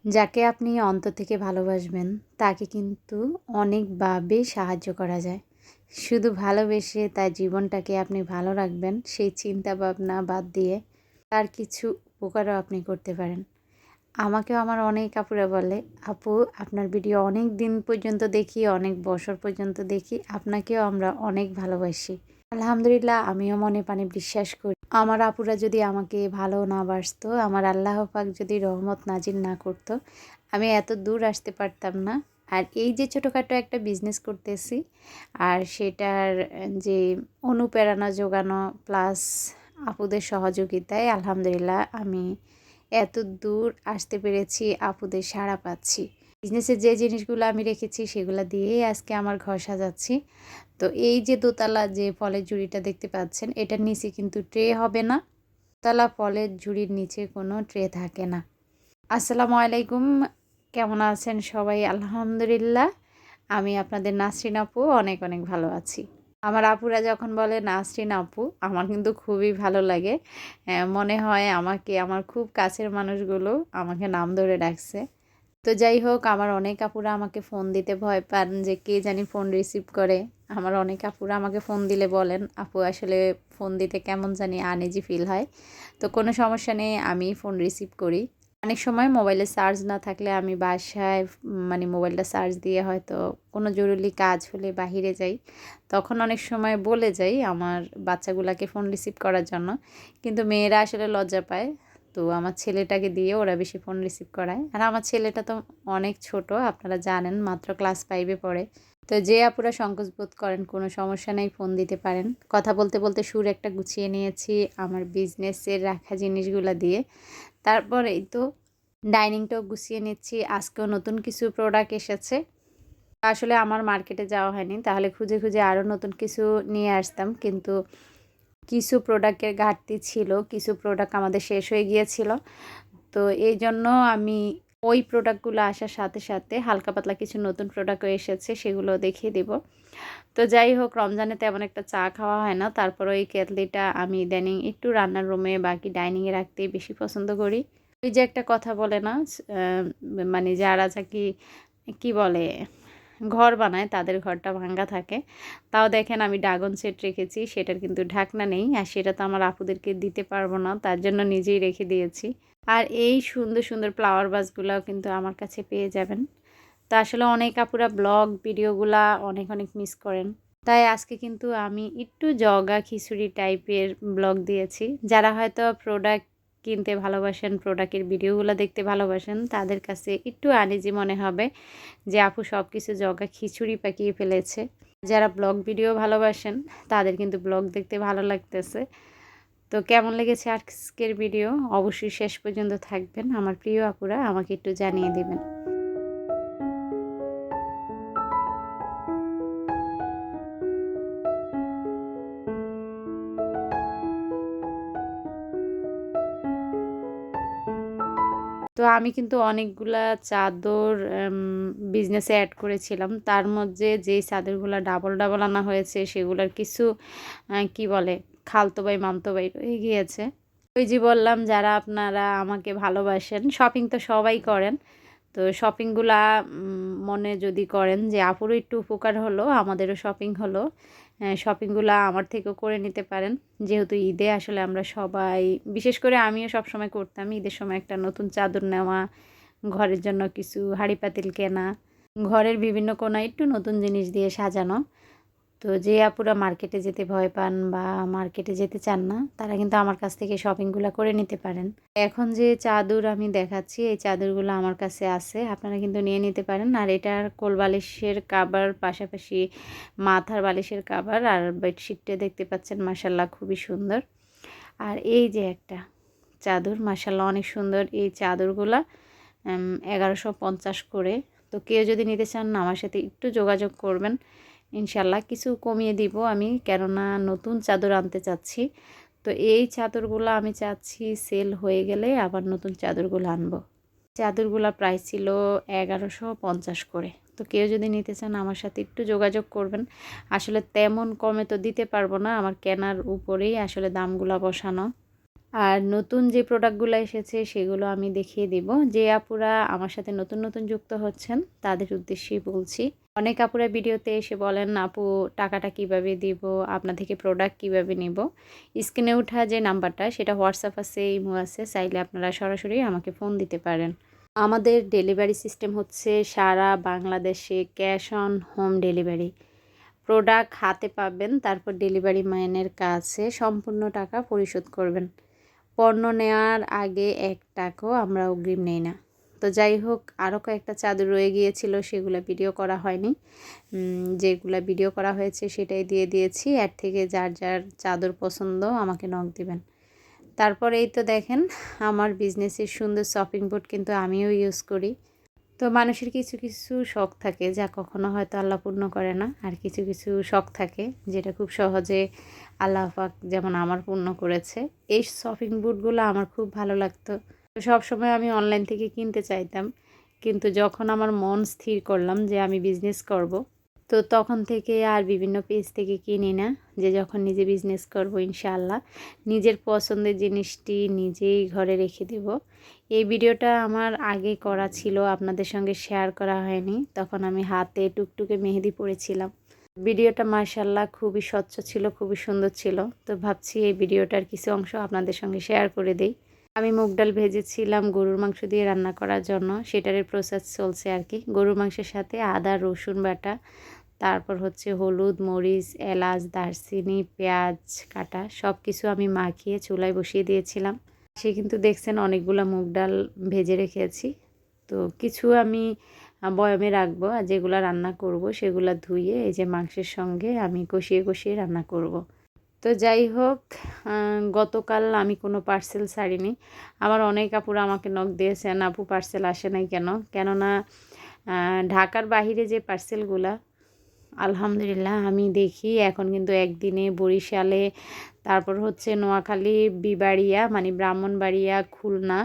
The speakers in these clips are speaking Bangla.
যাকে আপনি অন্তর থেকে ভালোবাসবেন তাকে কিন্তু অনেকভাবে সাহায্য করা যায়। শুধু ভালোবেসে তার জীবনটাকে আপনি ভালো রাখবেন সেই চিন্তা ভাবনা বাদ দিয়ে তার কিছু উপকারও আপনি করতে পারেন। আমাকেও আমার অনেক আপুরা বলে, আপু আপনার ভিডিও অনেক দিন পর্যন্ত দেখি, অনেক বছর পর্যন্ত দেখি, আপনাকেও আমরা অনেক ভালোবাসি। আলহামদুলিল্লাহ, আমিও মনে প্রাণে বিশ্বাস করি আমার আপুরা যদি আমাকে ভালো না বাসতো, আমার আল্লাহ পাক যদি রহমত নাজিল না করতো, আমি এত দূর আসতে পারতাম না। আর এই যে ছোটোখাটো একটা বিজনেস করতেছি, আর সেটার যে অনুপ্রেরণা যোগানো প্লাস আপুদের সহযোগিতায় আলহামদুলিল্লাহ আমি এত দূর আসতে পেরেছি, আপুদের সাড়া পাচ্ছি। বিজনেসের যে জিনিসগুলো আমি রেখেছি সেগুলো দিয়েই আজকে আমার ঘর সাজাচ্ছি। তো এই যে দোতলা যে ফলের ঝুড়িটা দেখতে পাচ্ছেন, এটার নিচে কিন্তু ট্রে হবে না। দোতলা ফলের ঝুড়ির নিচে কোনো ট্রে থাকে না। আসসালামু আলাইকুম, কেমন আছেন সবাই? আলহামদুলিল্লাহ, আমি আপনাদের নাসরিন আপু অনেক অনেক ভালো আছি। আমার আপুরা যখন বলে নাসরিন আপু, আমার কিন্তু খুবই ভালো লাগে। মনে হয় আমাকে আমার খুব কাছের মানুষগুলো আমাকে নাম ধরে ডাকছে। তো যাই হোক, আমার অনেক আপুরা আমাকে ফোন দিতে ভয় পান যে কে জানি ফোন রিসিভ করে। আমার অনেক আপুরা আমাকে ফোন দিলে বলেন, আপু আসলে ফোন দিতে কেমন জানি আনইজি ফিল হয়। তো কোনো সমস্যা নেই, আমি ফোন রিসিভ করি। অনেক সময় মোবাইলে চার্জ না থাকলে আমি বাসায় মানে মোবাইলটা চার্জ দিয়ে হয়তো কোনো জরুরি কাজ হলে বাহিরে যাই, তখন অনেক সময় বলে যাই আমার বাচ্চাগুলোকে ফোন রিসিভ করার জন্য। কিন্তু মেয়েরা আসলে লজ্জা পায়, তো আমার ছেলেটাকে দিয়ে ওরা বেশি ফোন রিসিভ করায়। আর আমার ছেলেটা তো অনেক ছোট, আপনারা জানেন, মাত্র ক্লাস 5-এ পড়ে। তো যে আপুরা সংকোচ বোধ করেন, কোনো সমস্যা নেই, ফোন দিতে পারেন। কথা বলতে বলতে সুর একটা গুছিয়ে নিয়েছি আমার বিজনেসের রাখা জিনিসগুলো দিয়ে। তারপরেই তো ডাইনিংটাও গুছিয়ে নিচ্ছি। আজকেও নতুন কিছু প্রোডাক্ট এসেছে। আসলে আমার মার্কেটে যাওয়া হয়নি, তাহলে খুঁজে খুঁজে আরও নতুন কিছু নিয়ে আসতাম, কিন্তু কিছু প্রোডাক্টের ঘাটতি ছিল, কিছু প্রোডাক্ট আমাদের শেষ হয়ে গিয়েছিল। তো এই জন্য আমি ওই প্রোডাক্টগুলো আসার সাথে সাথে হালকা পাতলা কিছু নতুন প্রোডাক্টও এসেছে, সেগুলো দেখিয়ে দেব। তো যাই হোক, রমজানে তেমন একটা চা খাওয়া হয় না, তারপরে ওই কেটলিটা আমি ইদানিং একটু রান্নার রুমে বাকি ডাইনিংয়ে রাখতেই বেশি পছন্দ করি। ওই যে একটা কথা বলে না, মানে যারা কি কি বলে ঘর বানায় তাদের ঘরটা ভাঙ্গা থাকে। তাও দেখেন আমি ড্রাগন সেট রেখেছি, সেটার কিন্তু ঢাকনা নেই, আর সেটা তো আমার আপুদেরকে দিতে পারবো না, তার জন্য নিজেই রেখে দিয়েছি। আর এই সুন্দর সুন্দর ফ্লাওয়ার ভাসগুলাও কিন্তু আমার কাছে পেয়ে যাবেন। তা আসলে অনেক আপুরা ব্লগ ভিডিওগুলা অনেক অনেক মিস করেন, তাই আজকে কিন্তু আমি একটু জগা খিচুড়ি টাইপের ব্লগ দিয়েছি। যারা হয়তো প্রোডাক্ট কিনতে ভালোবাসেন, প্রোডাক্টের ভিডিওগুলো দেখতে ভালোবাসেন, তাদের কাছে একটু আনইজি মনে হবে যে আপু সব কিছু জগা খিচুড়ি পাকিয়ে ফেলেছে। যারা ব্লগ ভিডিও ভালোবাসেন তাদের কিন্তু ব্লগ দেখতে ভালো লাগতেছে। তো কেমন লেগেছে আজকের ভিডিও অবশ্যই শেষ পর্যন্ত থাকবেন। আমার প্রিয় আপুরা আমাকে একটু জানিয়ে দেবেন। তো আমি কিন্তু অনেকগুলা চাদর বিজনেসে অ্যাড করেছিলাম। তার মধ্যে যেই চাদরগুলা ডাবল ডাবল আনা হয়েছে সেগুলার কিছু কি বলে খালতো ভাই মামতো ভাই রয়ে গিয়েছে। ওই যে বললাম, যারা আপনারা আমাকে ভালোবাসেন, শপিং তো সবাই করেন। তো শপিংগুলা মনে যদি করেন যে আপুরও একটু উপকার হলো, আমাদেরও শপিং হলো, শপিংগুলা আমার থেকেও করে নিতে পারেন। যেহেতু ঈদে আসলে আমরা সবাই, বিশেষ করে আমিও সবসময় করতাম, ঈদের সময় একটা নতুন চাদর নেওয়া, ঘরের জন্য কিছু হাঁড়ি পাতিল কেনা, ঘরের বিভিন্ন কোণায় একটু নতুন জিনিস দিয়ে সাজানো। তো যে আপুরা মার্কেটে যেতে ভয় পান বা মার্কেটে যেতে চান না, তারা কিন্তু আমার কাছ থেকে শপিংগুলো করে নিতে পারেন। এখন যে চাদর আমি দেখাচ্ছি, এই চাদরগুলো আমার কাছে আছে, আপনারা কিন্তু নিয়ে নিতে পারেন। আর এটার কোল বালিশের কাভার, পাশাপাশি মাথার বালিশের কাভার আর বেডশিটটা দেখতে পাচ্ছেন, মাশাল্লাহ খুবই সুন্দর। আর এই যে একটা চাদর, মাশাল্লাহ অনেক সুন্দর। এই চাদরগুলা 1150 করে। তো কেউ যদি নিতে চান না, আমার সাথে একটু যোগাযোগ করবেন, ইনশাল্লাহ কিছু কমিয়ে দিব আমি, কেননা নতুন চাদর আনতে চাচ্ছি। তো এই চাদরগুলো আমি চাচ্ছি সেল হয়ে গেলে আবার নতুন চাদরগুলো আনবো। চাদরগুলো প্রাইস ছিল 1150 করে। তো কেউ যদি নিতে চান আমার সাথে একটু যোগাযোগ করবেন। আসলে তেমন কমে তো দিতে পারবো না, আমার কেনার উপরেই আসলে দামগুলো বসানো। আর নতুন যে প্রোডাক্টগুলো এসেছে সেগুলো আমি দেখিয়ে দিব। যে আপুরা আমার সাথে নতুন নতুন যুক্ত হচ্ছেন তাদের উদ্দেশ্যেই বলছি। অনেক আপুরা ভিডিওতে এসে বলেন, আপু টাকাটা কিভাবে দিব, আপনার থেকে প্রোডাক্ট কিভাবে নিব। স্ক্রিনে ওঠা যে নাম্বারটা সেটা হোয়াটসঅ্যাপ আছে, ইমো আছে, চাইলে আপনারা সরাসরি আমাকে ফোন দিতে পারেন। আমাদের ডেলিভারি সিস্টেম হচ্ছে সারা বাংলাদেশে cash on home delivery. Product হাতে পাবেন, তারপর ডেলিভারি ম্যানের কাছে সম্পূর্ণ টাকা পরিশোধ করবেন। পণ্য নেওয়ার আগে 1 টাকাও আমরা অগ্রিম নেই না। তো যাই হোক, আরও কয়েকটা চাদর রয়ে গিয়েছিল, সেগুলো ভিডিও করা হয়নি। যেগুলো ভিডিও করা হয়েছে সেটাই দিয়ে দিয়েছি। এর থেকে যার যার চাদর পছন্দ আমাকে নক দিবেন। তারপর এই তো দেখেন, আমার বিজনেসের সুন্দর শপিং বোর্ড কিন্তু আমিও ইউজ করি। তো মানুষের কিছু কিছু শখ থাকে যা কখনো হয়তো আল্লাহ পূর্ণ করে না, আর কিছু কিছু শখ থাকে যেটা খুব সহজে আল্লাহ পাক যেমন আমার পূর্ণ করেছে। এই শপিং বুটগুলো আমার খুব ভালো লাগতো। তো সবসময় আমি অনলাইন থেকে কিনতে চাইতাম, কিন্তু যখন আমার মন স্থির করলাম যে আমি বিজনেস করব, তো তখন থেকে আর বিভিন্ন পেজ থেকে কিনি না। যে যখন নিজে বিজনেস করব ইনশাআল্লাহ নিজের পছন্দের জিনিসটি নিজেই ঘরে রেখে দেব। এই ভিডিওটা আমার আগে করা ছিল, আপনাদের সঙ্গে শেয়ার করা হয়নি। তখন আমি হাতে টুকটুকে মেহেদি পড়েছিলাম। ভিডিওটা মাশাআল্লাহ খুবই স্বচ্ছ ছিল, খুবই সুন্দর ছিল। তো ভাবছি এই ভিডিওটার কিছু অংশ আপনাদের সঙ্গে শেয়ার করে দেই। আমি মুগ ডাল ভেজেছিলাম গরুর মাংস দিয়ে রান্না করার জন্য, সেটার প্রসেস চলছে আর কি। গরুর মাংসের সাথে আদা রসুন বাটা, তারপর হচ্ছে হলুদ, মরিচ, এলাচ, দারচিনি, পেঁয়াজ কাটা সব কিছু আমি মাখিয়ে চুলায় বসিয়ে দিয়েছিলাম। সে কিন্তু দেখছেন অনেকগুলো মুগ ডাল ভেজে রেখেছি। তো কিছু আমি বয়মে রাখবো, আর যেগুলো রান্না করব সেগুলো ধুয়ে এই যে মাংসের সঙ্গে আমি কষিয়ে কষিয়ে রান্না করব। তো যাই হোক, গতকাল আমি কোনো পার্সেল ছাড়িনি। আমার অনেক আপুরা আমাকে নক দিয়েছেন, আপু পার্সেল আসে নাই কেন? কেননা ঢাকার বাহিরে যে পার্সেলগুলা আলহামদুলিল্লাহ আমি দেখি এখন কিন্তু একদিনে বরিশালে, তারপর হচ্ছে নোয়াখালী, বিবাড়িয়া মানে ব্রাহ্মণবাড়িয়া, খুলনা,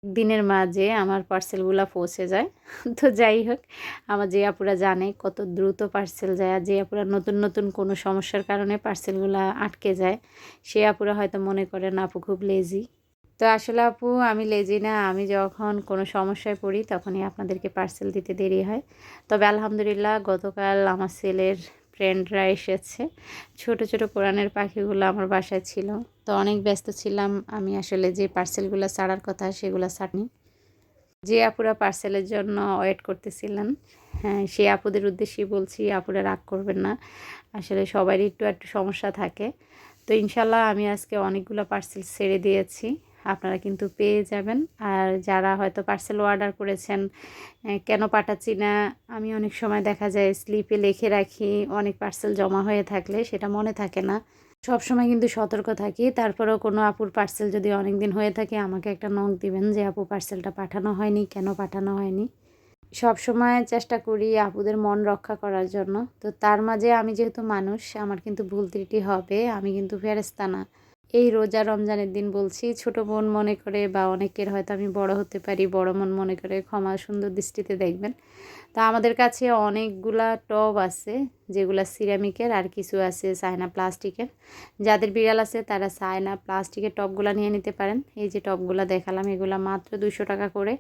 দিনের মাঝে আমার পার্সেলগুলো পৌঁছে যায়। তো যাই হোক, আমার যে আপুরা জানে কত দ্রুত পার্সেল যায়, আর যে আপুরা নতুন নতুন কোনো সমস্যার কারণে পার্সেলগুলো আটকে যায়, সে আপুরা হয়তো মনে করেন আপু খুব লেজি। তো আসলে আপু আমি লেজি না, আমি যখন কোনো সমস্যায় পড়ি তখনই আপনাদেরকে পার্সেল দিতে দেরি হয়। তবে আলহামদুলিল্লাহ গতকাল আমার ছেলের ফ্রেন্ডরা এসেছে। ছোট ছোট কোরআনের পাখিগুলো আমার বাসায় ছিল। তো অনেক ব্যস্ত ছিলাম, আমি আসলে যে পার্সেলগুলো ছাড়ার কথা সেগুলো ছাড়িনি। যে আপুরা পার্সেলের জন্য ওয়েট করতেছিলেন, হ্যাঁ সে আপুদের উদ্দেশ্যেই বলছি, আপুরা রাগ করবেন না। আসলে সবারই একটু একটু সমস্যা থাকে। তো ইনশাল্লাহ আমি আজকে অনেকগুলো পার্সেল ছেড়ে দিয়েছি, আপনারা কিন্তু পেয়ে যাবেন। আর যারা হয়তো পার্সেল অর্ডার করেছেন কেন পাঠাচ্ছি না, আমি অনেক সময় দেখা যায় স্লিপে লিখে রাখি, অনেক পার্সেল জমা হয়ে থাকলে সেটা মনে থাকে না। সব সময় কিন্তু সতর্ক থাকি। তারপরেও কোনো আপুর পার্সেল যদি অনেক দিন হয়ে থাকে আমাকে একটা নক দিবেন যে আপু পার্সেলটা পাঠানো হয়নি, কেন পাঠানো হয়নি। সব সময় চেষ্টা করি আপুদের মন রক্ষা করার জন্য। তো তার মাঝে আমি যেহেতু মানুষ, আমার কিন্তু ভুল ত্রুটি হবে, আমি কিন্তু ফেরেশতা না। এই রোজা রমজানের দিন বলছি, ছোট বোন মনে করে বা অনেকের হয়তো আমি বড় হতে পারি, বড় মন মনে করে ক্ষমা সুন্দর দৃষ্টিতে দেখবেন। তা আমাদের কাছে অনেকগুলা টব আছে যেগুলা সিরামিকের, আর কিছু আছে চায়না প্লাস্টিকের। যাদের বিড়াল আছে তারা চায়না প্লাস্টিকের টবগুলা নিয়ে নিতে পারেন। এই যে টবগুলা দেখালাম এগুলা মাত্র 200 টাকা করে।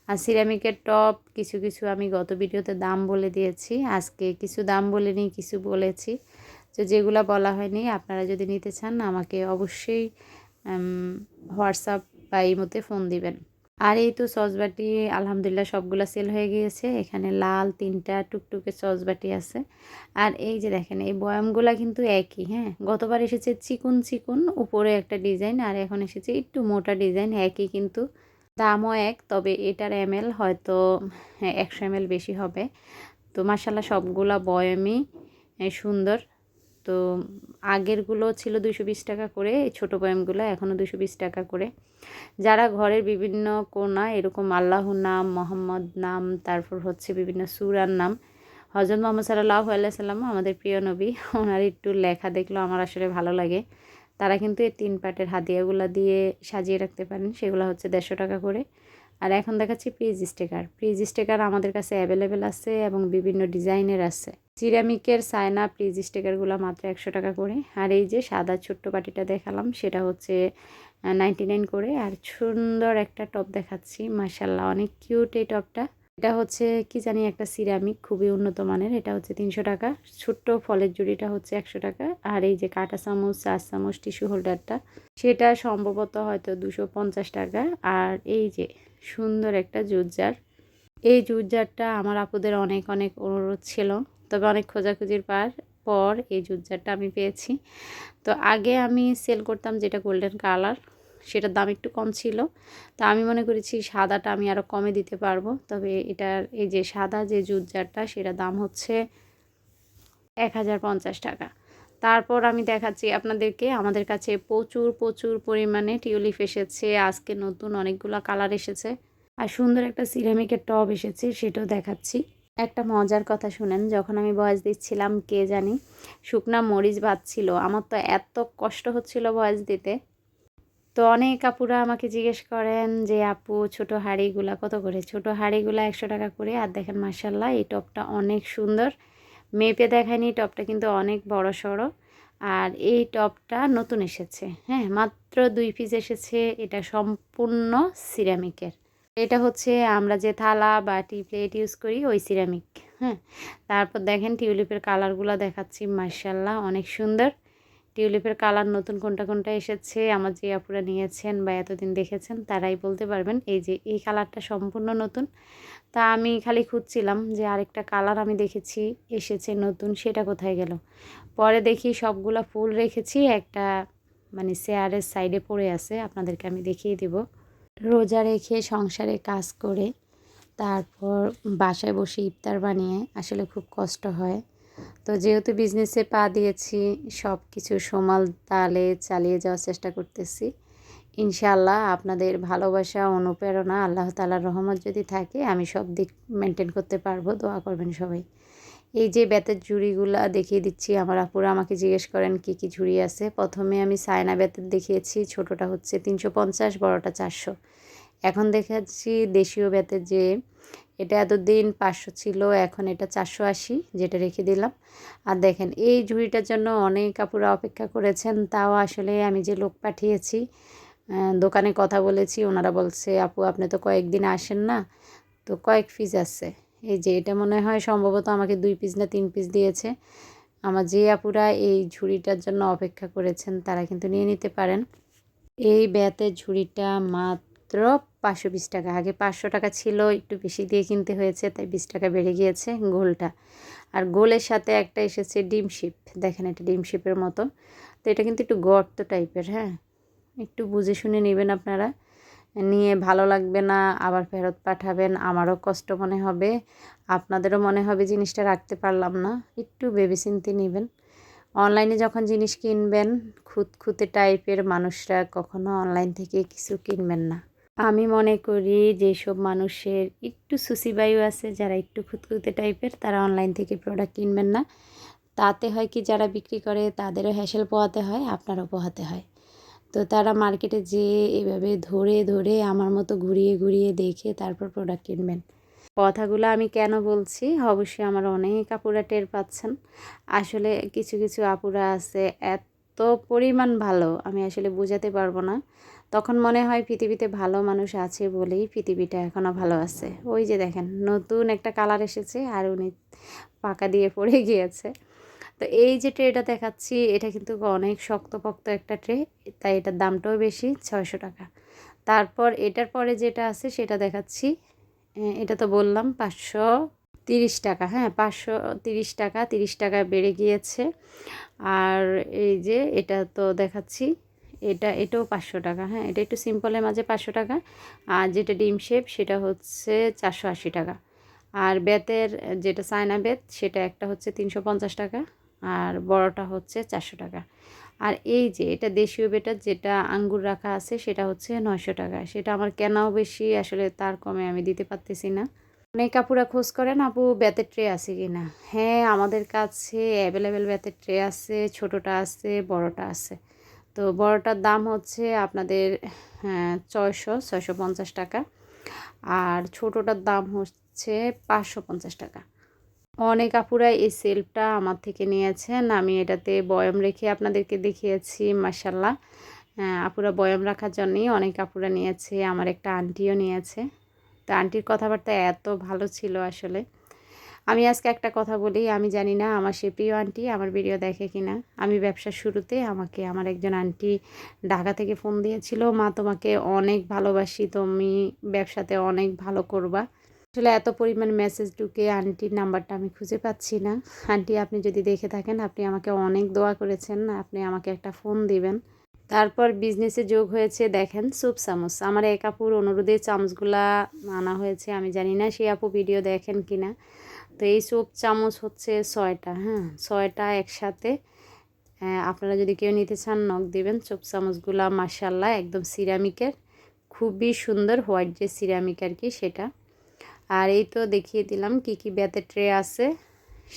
আর সিরামিকের টব কিছু কিছু আমি গত ভিডিওতে দাম বলে দিয়েছি, আজকে কিছু দাম বলিনি, কিছু বলেছি। তো যেগুলো বলা হয়নি আপনারা যদি নিতে চান আমাকে অবশ্যই হোয়াটসঅ্যাপ বা ইমোতে ফোন দিবেন। আর এই তো সসবাটি আলহামদুলিল্লাহ সবগুলা সেল হয়ে গিয়েছে। এখানে লাল 3টা টুকটুকে সসবাটি আছে। আর এই যে দেখেন এই বয়ামগুলা কিন্তু একই, হ্যাঁ গতবার এসেছে চিকন চিকন উপরে একটা ডিজাইন, আর এখন এসেছে একটু মোটা ডিজাইন, একই কিন্তু দামও এক। তবে এটার এমএল হয়তো 100 ml বেশি হবে। তো মাশাআল্লাহ সবগুলা বয়ামই সুন্দর। তো আগেরগুলো ছিল 220 টাকা করে, এই ছোটো বয়ামগুলো এখনও 220 টাকা করে। যারা ঘরের বিভিন্ন কোণা এরকম আল্লাহর নাম, মোহাম্মদ নাম, তারপর হচ্ছে বিভিন্ন সূরার নাম, হযরত মুহাম্মদ সাল্লাল্লাহু আলাইহি সাল্লাম আমাদের প্রিয় নবী, ওনার একটু লেখা দেখলেও আমার আসলে ভালো লাগে। তারা কিন্তু এই 3 পাটের হাদিয়াগুলো দিয়ে সাজিয়ে রাখতে পারেন, সেগুলো হচ্ছে 150 টাকা করে। আর এখন দেখাচ্ছি প্রিজ স্টিকার। প্রিজ স্টিকার আমাদের কাছে অ্যাভেলেবেল আছে এবং বিভিন্ন ডিজাইনের আছে। সিরামিকের চায়না প্রিজ স্টিকারগুলো মাত্র 100 টাকা করে। আর এই যে সাদা ছোট্ট বাটিটা দেখালাম সেটা হচ্ছে 99 করে। আর সুন্দর একটা টপ দেখাচ্ছি, মাশাআল্লাহ অনেক কিউট এই টপটা। এটা হচ্ছে কি জানি একটা সিরামিক, খুবই উন্নত মানের। এটা হচ্ছে 300 টাকা। ছোট্ট ফলের জুড়িটা হচ্ছে 100 টাকা। আর এই যে কাঁটা চামচ, চা চামচ, টিস্যু হোল্ডারটা সেটা সম্ভবত হয়তো 250 টাকা। আর এই যে সুন্দর একটা জুস জার, এই জুস জারটা আমার আপুদের অনেক অনেক অনুরোধ ছিল, তবে অনেক খোঁজাখুঁজির পর এই জুস জারটা আমি পেয়েছি। তো আগে আমি সেল করতাম যেটা গোল্ডেন কালার, সেটার দাম একটু কম ছিল। তো আমি মনে করেছি সাদাটা আমি আরও কমে দিতে পারবো। তবে এটার এই যে সাদা যে জুস জারটা সেটার দাম হচ্ছে 1050 টাকা। তারপর আমি দেখাচ্ছি আপনাদেরকে, আমাদের কাছে প্রচুর প্রচুর পরিমাণে টিউলিপ এসেছে। আজকে নতুন অনেকগুলো কালার এসেছে আর সুন্দর একটা সিরামিকের টব এসেছে, সেটাও দেখাচ্ছি। একটা মজার কথা শুনেন, যখন আমি ভয়েস দিচ্ছিলাম কে জানি শুকনা মরিচ ভাজছিল, আমার তো এত কষ্ট হচ্ছিল ভয়েস দিতে। তো অনেক আপুরা আমাকে জিজ্ঞেস করেন যে আপু ছোট হাঁড়িগুলা কত করে? ছোট হাঁড়িগুলা 100 টাকা করে। আর দেখেন মাশাআল্লাহ এই টপটা অনেক সুন্দর, মেপে দেখায়নি, টপটা কিন্তু অনেক বড় সড়ো। আর এই টপটা নতুন এসেছে, হ্যাঁ মাত্র 2 পিস এসেছে। এটা সম্পূর্ণ সিরামিকের। এটা হচ্ছে আমরা যে থালা বাটি প্লেট ইউজ করি ওই সিরামিক। হ্যাঁ, তারপর দেখেন টিউলিপের কালারগুলো দেখাচ্ছি, মাশাআল্লাহ অনেক সুন্দর। টিউলিপের কালার নতুন কোনটা কোনটা এসেছে আমার যে আপুরা নিয়েছেন বা এতদিন দেখেছেন তারাই বলতে পারবেন। এই যে এই কালারটা সম্পূর্ণ নতুন। তা আমি খালি খুঁজছিলাম যে আরেকটা কালার আমি দেখেছি এসেছে নতুন, সেটা কোথায় গেল। পরে দেখি সবগুলা ফুল রেখেছি একটা মানে চেয়ারের সাইডে পড়ে আছে, আপনাদেরকে আমি দেখিয়ে দেব। রোজা রেখে সংসারে কাজ করে তারপর বাসায় বসে ইফতার বানিয়ে আসলে খুব কষ্ট হয়। তো যেহেতু বিজনেসে পা দিয়েছি, সব কিছু সমান তালে চালিয়ে যাওয়ার চেষ্টা করতেছি। ইনশাআল্লাহ আপনাদের ভালোবাসা, অনুপ্রেরণা, আল্লাহ তাআলার রহমত যদি থাকে আমি সব দিক মেনটেন করতে পারবো। দোয়া করবেন সবাই। এই যে বেতের ঝুড়িগুলা দেখিয়ে দিচ্ছি, আমার আপুরা আমাকে জিজ্ঞেস করেন কি কি ঝুড়ি আছে। প্রথমে আমি সায়না বেতের দেখিয়েছি, ছোটোটা হচ্ছে 350, বড়টা 400। এখন দেখাচ্ছি দেশীয় বেতের, যে এটা এতদিন 500 ছিল, এখন এটা 480, যেটা রেখে দিলাম। আর দেখেন এই ঝুড়িটার জন্য অনেক আপুরা অপেক্ষা করেছেন, তাও আসলে আমি যে লোক পাঠিয়েছি, দোকানে কথা বলেছি, ওনারা বলছে আপু আপনি তো কয়েকদিন আসেন না, তো কয়েক পিস আছে। এই যে এটা মনে হয় সম্ভবত আমাকে 2 পিস না 3 পিস দিয়েছে। আমার যে আপুরা এই ঝুড়িটার জন্য অপেক্ষা করেছেন তারা কিন্তু নিয়ে নিতে পারেন। এই বেতের ঝুড়িটা মাত্র 520 টাকা। আগে 500 টাকা ছিল, একটু বেশি দিয়ে কিনতে হয়েছে, তাই 20 টাকা বেড়ে গিয়েছে গোলটা। আর গোলের সাথে একটা এসেছে ডিম শিপ, দেখেন এটা ডিম শিপের মতো। তো এটা কিন্তু একটু গর্ত টাইপের, হ্যাঁ একটু বুঝে শুনে নেবেন আপনারা, নিয়ে ভালো লাগবে না আবার ফেরত পাঠাবেন, আমারও কষ্ট মনে হবে, আপনাদেরও মনে হবে জিনিসটা রাখতে পারলাম না। একটু ভেবেচিন্তে নেবেন। অনলাইনে যখন জিনিস কিনবেন, খুঁতখুঁতে টাইপের মানুষরা কখনো অনলাইন থেকে কিছু কিনবেন না। আমি মনে করি যেসব মানুষের একটু সুসিবায়ু আছে, যারা একটু খুঁতখুঁতে টাইপের, তারা অনলাইন থেকে প্রোডাক্ট কিনবেন না। তাতে হয় কি, যারা বিক্রি করে তাদেরও হ্যাসেল পোহাতে হয়, আপনারও পোহাতে হয়। তো তারা মার্কেটে যেয়ে এভাবে ধরে ধরে আমার মতো ঘুরিয়ে ঘুরিয়ে দেখে তারপর প্রোডাক্ট কিনবেন। কথাগুলো আমি কেন বলছি অবশ্যই আমার অনেক আপুরা টের পাচ্ছেন। আসলে কিছু কিছু আপুরা আছে এত পরিমাণ ভালো, আমি আসলে বোঝাতে পারবো না। তখন মনে হয় পৃথিবীতে ভালো মানুষ আছে বলেই পৃথিবীটা এখনও ভালো আছে। ওই যে দেখেন নতুন একটা কালার এসেছে আর উনি পাকা দিয়ে পড়ে গিয়েছে। তো এই যে ট্রেটা দেখাচ্ছি এটা কিন্তু অনেক শক্তপোক্ত একটা ট্রে, তাই এটার দামটাও বেশি, 600 টাকা। তারপর এটার পরে যেটা আছে সেটা দেখাচ্ছি, এটা তো বললাম 530 টাকা, হ্যাঁ 530 টাকা, 30 টাকা বেড়ে গিয়েছে। আর এই যে এটা তো দেখাচ্ছি, এটাও 500 টাকা, হ্যাঁ এটা একটু সিম্পলের মাঝে 500 টাকা। আর যেটা ডিম শেপ সেটা হচ্ছে 480 টাকা। আর বেতের যেটা চায়না বেত সেটা একটা হচ্ছে 350 টাকা, আর বড়টা হচ্ছে 400 টাকা। আর এই যে এটা দেশীয় বেটার যেটা আঙ্গুর রাখা আছে সেটা হচ্ছে 900 টাকা। সেটা আমার কেনাও বেশি, আসলে তার কমে আমি দিতে পারতেছি না। অনেক আপুরা খোঁজ করেন আপু বেতের ট্রে আছে কি না। হ্যাঁ আমাদের কাছে অ্যাভেলেবেল বেতের ট্রে আছে, ছোটোটা আছে, বড়টা আছে। তো বড়টার দাম হচ্ছে আপনাদের 650 টাকা, আর ছোটোটার দাম হচ্ছে 550 টাকা। অনেক আপুরা এই সেলফটা আমার থেকে নিয়েছেন, আমি এটাতে বয়াম রেখে আপনাদেরকে দেখিয়েছি। মাশাল্লাহ আপুরা বয়াম রাখার জন্যই অনেক আপুরা নিয়েছে, আমার একটা আন্টিও নিয়েছে। তো আন্টির কথাবার্তা এত ভালো ছিল আসলে। আমি আজকে একটা কথা বলি, আমি জানি না আমার সে প্রিয় আন্টি আমার ভিডিও দেখে কিনা। আমি ব্যবসার শুরুতে আমাকে আমার একজন আন্টি ঢাকা থেকে ফোন দিয়েছিল, মা তোমাকে অনেক ভালোবাসি, তুমি ব্যবসাতে অনেক ভালো করবা। আসলে এত পরিমাণ মেসেজ ঢুকে আন্টির নাম্বারটা আমি খুঁজে পাচ্ছি না। আন্টি, আপনি যদি দেখে থাকেন, আপনি আমাকে অনেক দোয়া করেছেন, আপনি আমাকে একটা ফোন দিবেন। তারপর বিজনেসে যোগ হয়েছে দেখেন স্যুপ চামচ, আমার এক আপুর অনুরোধে চামচগুলা আনা হয়েছে। আমি জানি না সেই আপু ভিডিও দেখেন কিনা। তো এই স্যুপ চামচ হচ্ছে 6টা, হ্যাঁ 6টা একসাথে। আপনারা যদি কেউ নিতে চান নক দিবেন। স্যুপ চামচগুলা মাশাআল্লাহ একদম সিরামিকের, খুবই সুন্দর, হোয়াইট যে সিরামিক আর কি সেটা। আর এই তো দেখিয়ে দিলাম কি কি ব্যাতে ট্রে আছে,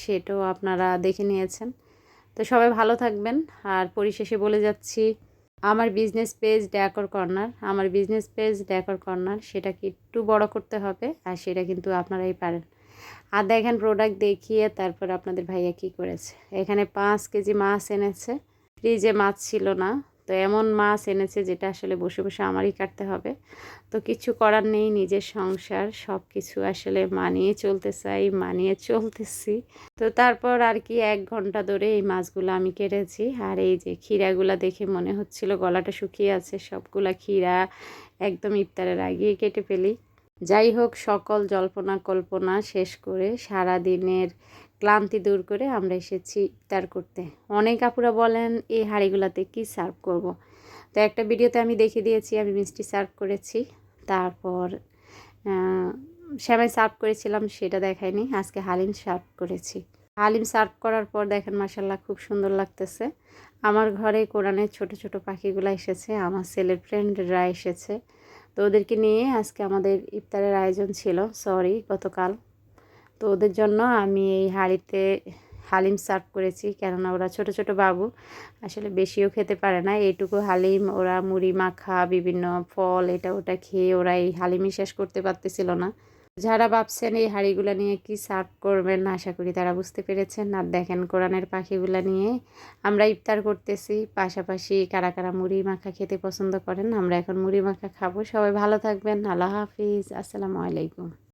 সেটাও আপনারা দেখে নিয়েছেন। তো সবাই ভালো থাকবেন। আর পরিশেষে বলে যাচ্ছি, আমার বিজনেস পেজ ডেকর কর্নার, আমার বিজনেস পেজ ডেকর কর্নার, সেটাকে একটু বড় করতে হবে, আর সেটা কিন্তু আপনারাই পারেন। আর দেখেন প্রোডাক্ট দেখিয়ে তারপর আপনাদের ভাইয়া কী করেছে। এখানে 5 কেজি মাছ এনেছে, ফ্রিজে মাছ ছিল না, তো এমন মাছ এনেছে যেটা আসলে বসে বসে আমারই কাটতে হবে। তো কিছু করার নেই, নিজের সংসার, সব কিছু আসলে মানিয়ে চলতে চাই, মানিয়ে চলতেছি। তো তারপর আর কি 1 ঘন্টা ধরে এই মাছগুলো আমি কেটেছি। আর এই যে ক্ষীরাগুলো দেখে মনে হচ্ছিল গলাটা শুকিয়ে আছে, সবগুলা ক্ষীরা একদম ইফতারের আগেই কেটে ফেলি। যাই হোক, সকল জল্পনা কল্পনা শেষ করে সারা দিনের ক্লান্তি দূর করে আমরা এসেছি ইফতার করতে। অনেক আপুরা বলেন এই হাঁড়িগুলোতে কি সার্ভ করব। তো একটা ভিডিওতে আমি দেখিয়ে দিয়েছি আমি মিষ্টি সার্ভ করেছি, তারপর সেমাই সার্ভ করেছিলাম, সেটা দেখাইনি। আজকে হালিম সার্ভ করেছি। হালিম সার্ভ করার পর দেখেন মাশাল্লাহ খুব সুন্দর লাগতেছে। আমার ঘরে কোরআনের ছোট ছোট পাখিগুলো এসেছে, আমার ছেলের ফ্রেন্ডরা এসেছে। তো ওদেরকে নিয়ে আজকে আমাদের ইফতারের আয়োজন ছিল, গতকাল। তো ওদের জন্য আমি এই হাঁড়িতে হালিম সার্ভ করেছি, কেননা ওরা ছোট ছোট বাবু, আসলে বেশিও খেতে পারে না। এইটুকু হালিম ওরা মুড়ি মাখা বিভিন্ন ফল এটা ওটা খেয়ে ওরা এই হালিমই শেষ করতে পারতেছিল না। যারা ভাবছেন এই হাঁড়িগুলো নিয়ে কি সার্ভ করবেন, আশা করি তারা বুঝতে পেরেছেন। আর দেখেন কোরআনের পাখিগুলো নিয়ে আমরা ইফতার করতেছি, পাশাপাশি কারা কারা মুড়ি মাখা খেতে পছন্দ করেন। আমরা এখন মুড়ি মাখা খাবো। সবাই ভালো থাকবেন। আল্লাহ হাফিজ, আসসালামু আলাইকুম।